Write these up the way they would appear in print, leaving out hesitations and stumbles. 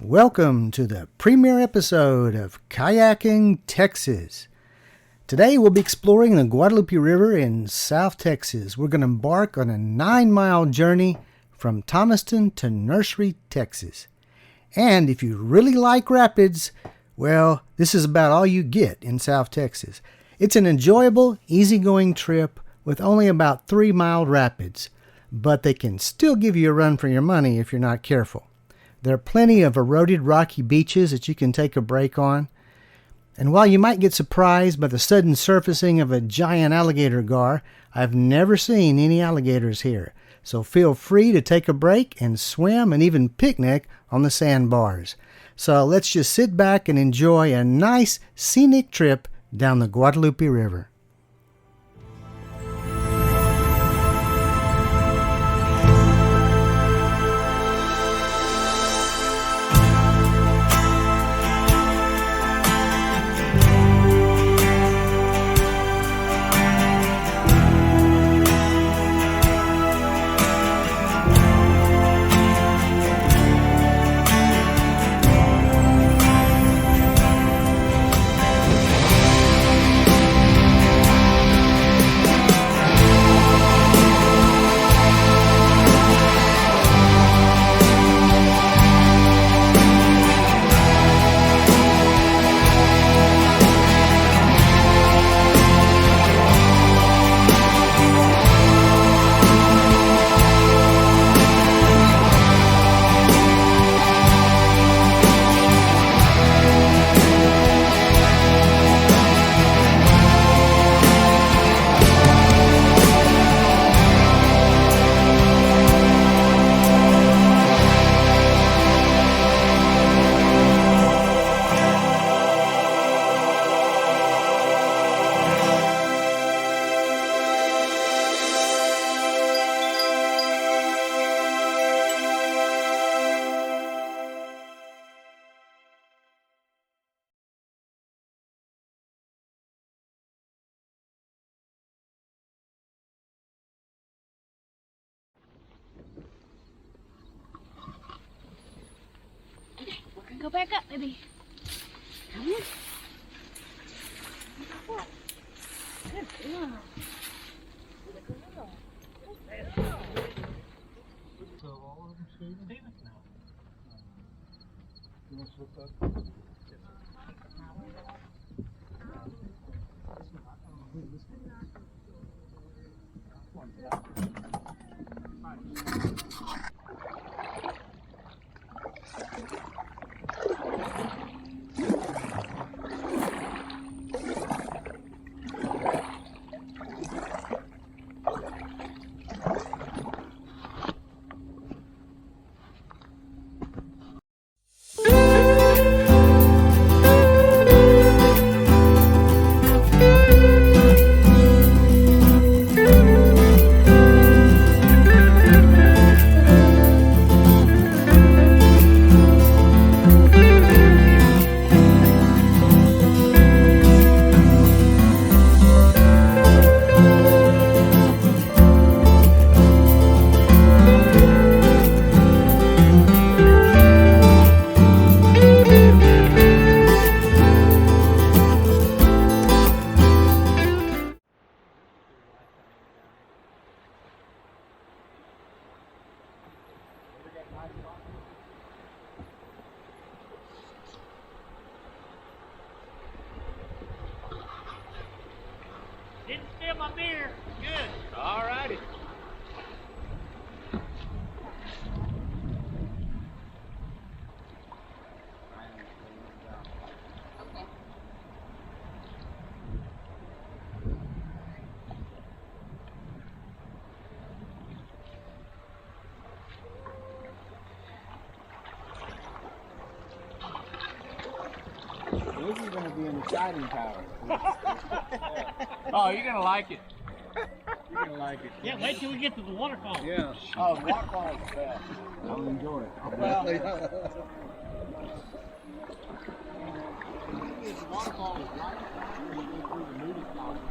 Welcome to the premiere episode of Kayaking, Texas. Today we'll be exploring the Guadalupe River in South Texas. We're going to embark on a 9-mile journey from Thomaston to Nursery, Texas. And if you really like rapids, well, this is about all you get in South Texas. It's an enjoyable, easygoing trip with only about 3 mild rapids, but they can still give you a run for your money if you're not careful. There are plenty of eroded rocky beaches that you can take a break on. And while you might get surprised by the sudden surfacing of a giant alligator gar, I've never seen any alligators here. So feel free to take a break and swim and even picnic on the sandbars. So let's just sit back and enjoy a nice scenic trip down the Guadalupe River. Go back up, baby. Come on. Good girl. So all of them shooting demons now. You want to look up? Didn't spill my beer. Good. All righty. This is going to be an exciting tower. Oh, you're gonna like it. You're going to like it. Yeah, wait till we get to the waterfall. Yeah. Oh, the waterfall is best. I'll enjoy it. Well, the waterfall is right after you go through the movie closet.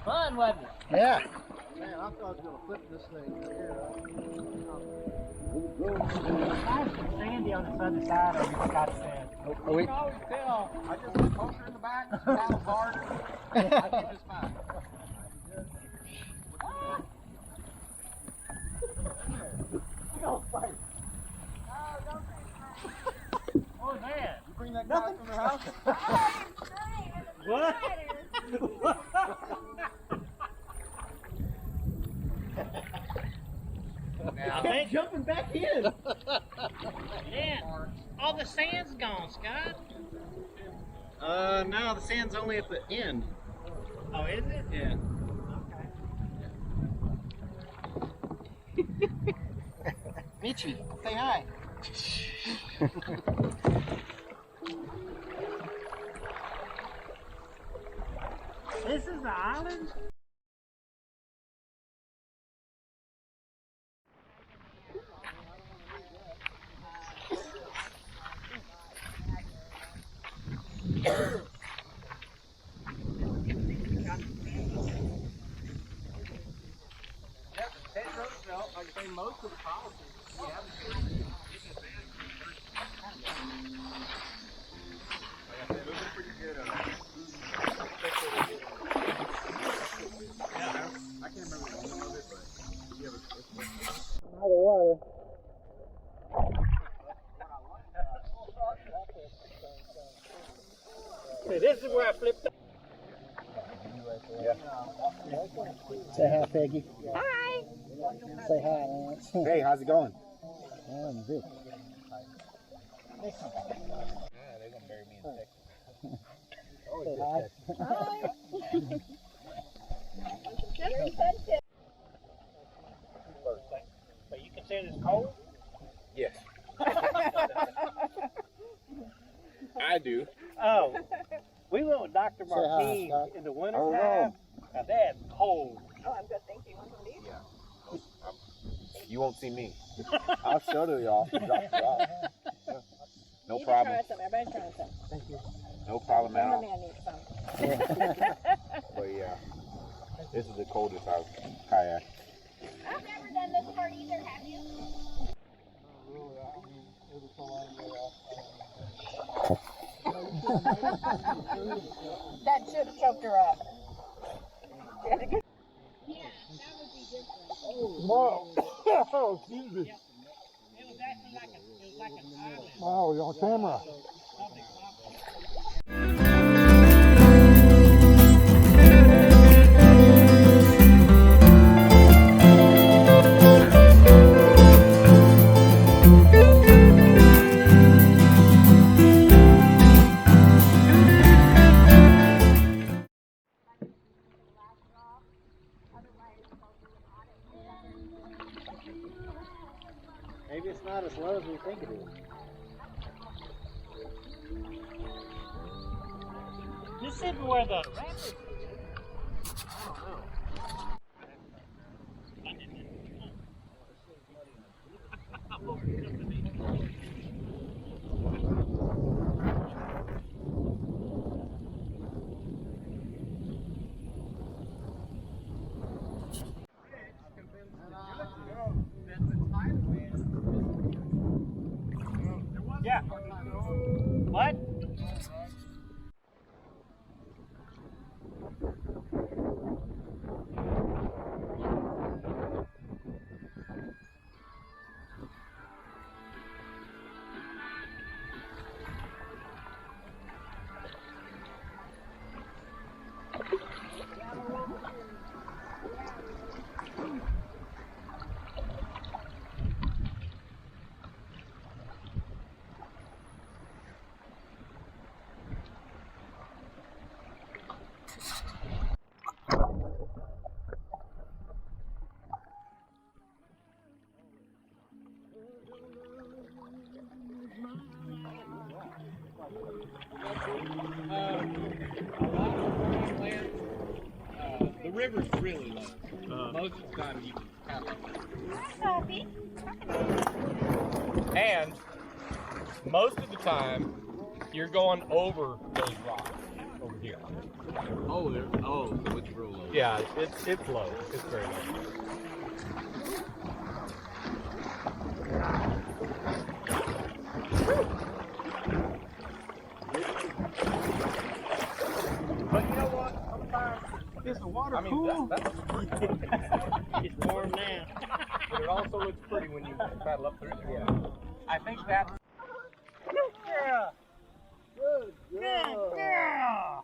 Fun, wasn't it? Yeah. Man, I thought I was going to flip this thing here. Nice and sandy on this other side of the Scott sand. You can always tell. I just went closer in the back, paddled harder. I think it's fine. Oh, man. You bring that guy from the house? What? I think Jumping back in. yeah. All the sand's gone, Scott. No, the sand's only at the end. Oh, is it? Yeah. Mitchie, say hi. This is the island? Yep, Ted Roosevelt, like I say, most of the policies. Yeah. Moving pretty good on that. Yeah, I can't remember the name of it, but yeah, See, this is where I flipped. Say hi, Peggy. Hi. Say hi, Lance. Hey, how's it going? I'm good. They're gonna bury me in Texas. Say hi. Very fun too. But you consider this cold? Yes. I do. Oh. We went with Dr. Say hi, Martine Scott. in the winter Oh, time. Now that's cold. Oh, I'm good. Thank you. Want to leave? You won't see me. I'll show to y'all. Drop it off. Yeah. No You problem. Try some. Everybody's trying some. Thank you. No problem at My all. man needs some. But yeah, this is the coldest I've kayaked. I've never done this part either. Have you? That should have choked her up. Yeah, that would be different. Oh, excuse me. It was actually like an island. Oh, you're on camera. Maybe it's not as low as we think it is. This is where the rapids is. I don't know. Yeah. What? The river's really low. Most of the time you can paddle. Sophie. And most of the time You're going over those rocks over here. Oh, so it's real low. Yeah, it's low. It's very low. But you know what? Sometimes is the water cool? It's warm now. But it also looks pretty when you paddle up through it. Yeah. I think that's. Yeah. Good Yeah.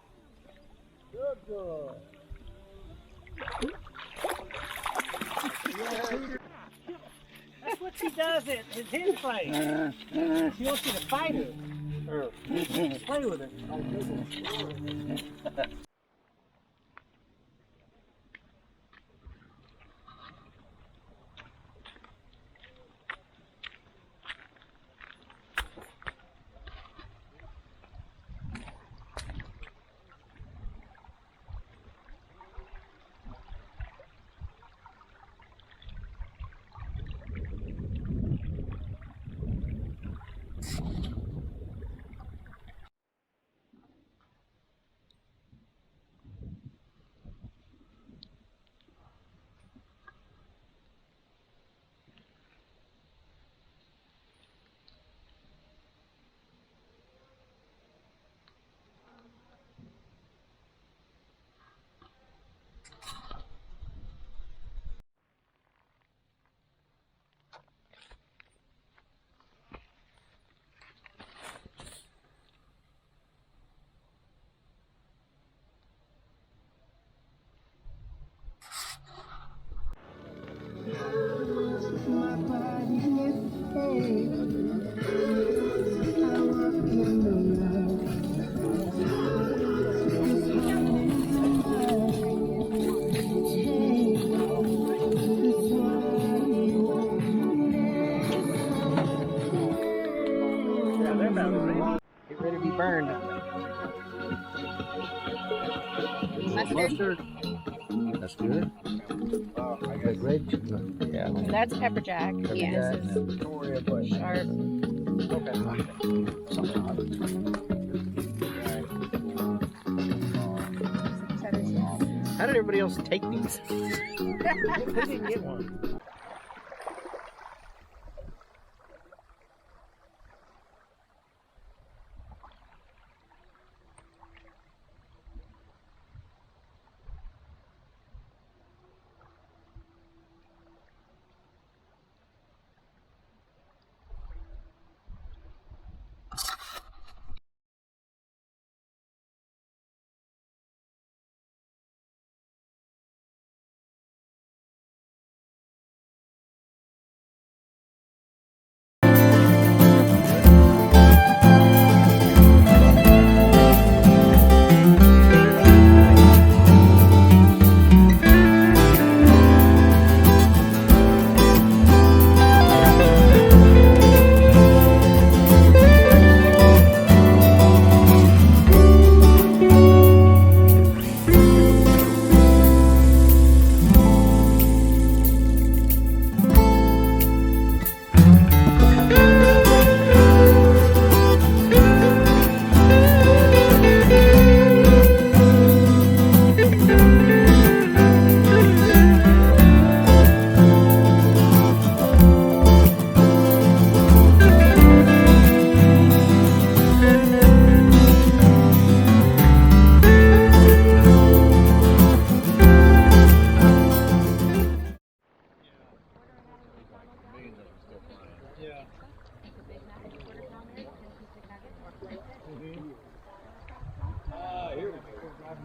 Good girl. That's what she does at his hen place. She wants you to fight her. Or play with her. Get ready to be burned. Mustard. That's good. That's red. Yeah. That's pepper jack. Yeah, this is sharp. How did everybody else take these? Who didn't get one?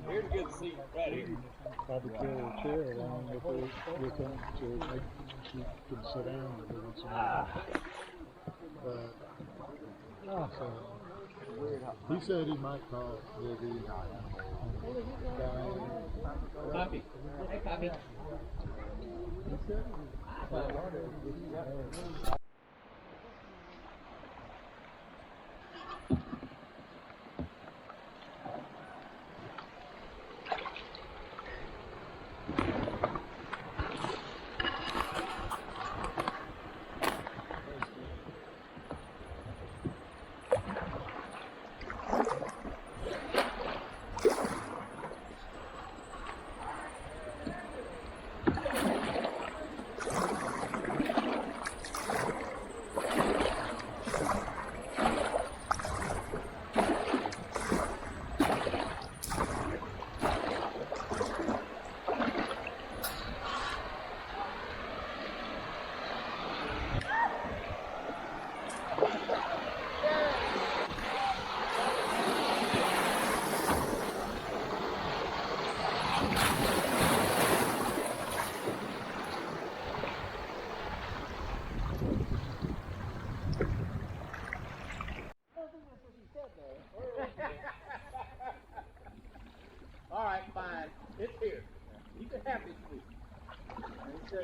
Here's a good seat right here. Probably carry a chair along with them so she can sit down and do some. So he said he might call Libby. Copy. Hey, copy.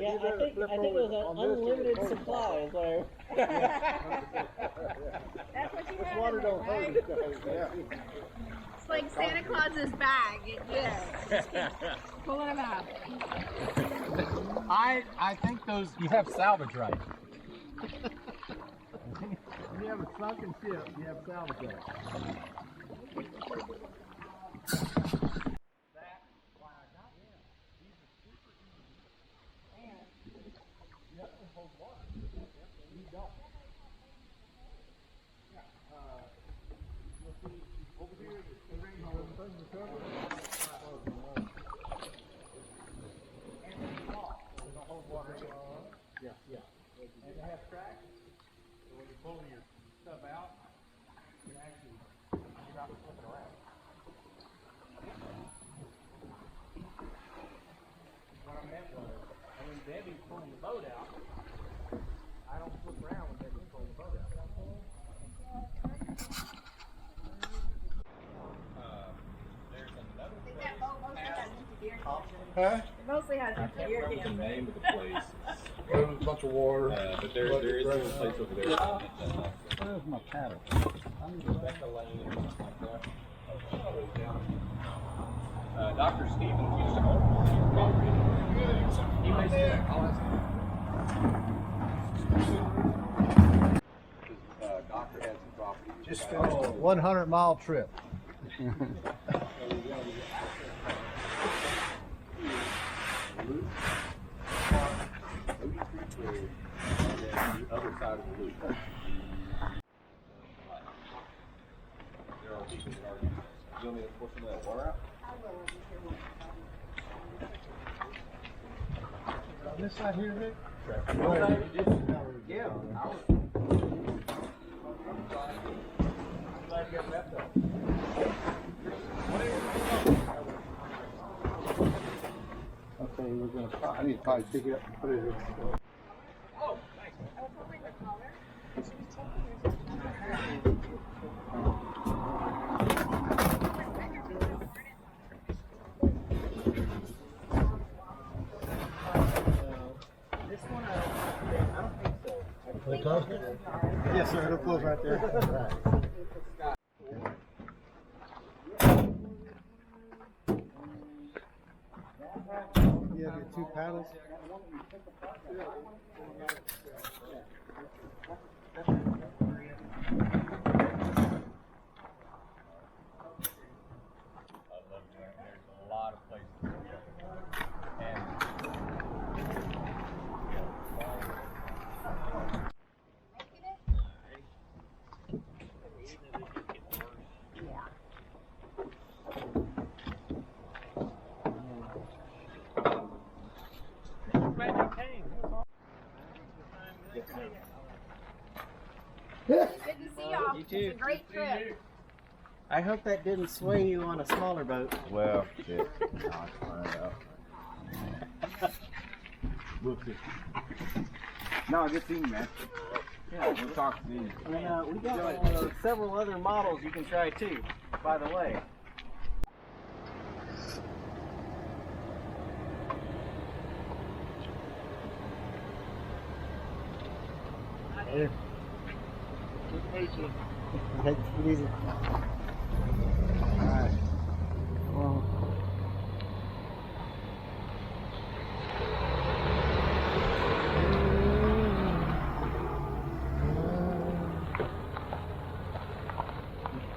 Yeah, I think it was an unlimited supply. Is what That's what you This had water in there, don't hurt right? us, yeah. It's like Santa Claus's bag. It just keeps pulling them out. I think those you have salvage right. When you have a sunken ship, you have salvage right. Huh? It mostly has empty beer The cans. name of the place, There's a bunch of water. but there is a little place over there. Where's my paddle? Dr. Stevens used to own your property. He may say that. I'll ask him. Doctor had some property. Just finished a 100-mile trip. The other side of the loop. There are people that are. You want me to pour some of that water out? On this side here, Vic? Yeah. Okay, we're gonna. I need to probably pick it up and put it in. They close? Yes, sir. It'll close right there. You have your two paddles. There's a lot of places to go. And Good to see y'all. You too. It's a great trip. I hope that didn't sway you on a smaller boat. well, shit. No, it's fine out. We'll see. No, good seeing you, man. Yeah, we'll talk to you. And we got several other models you can try too, by the way. Hey. Good to meet you. Take it easy. Alright. Well.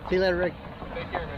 See you later, Rick. Take care, man.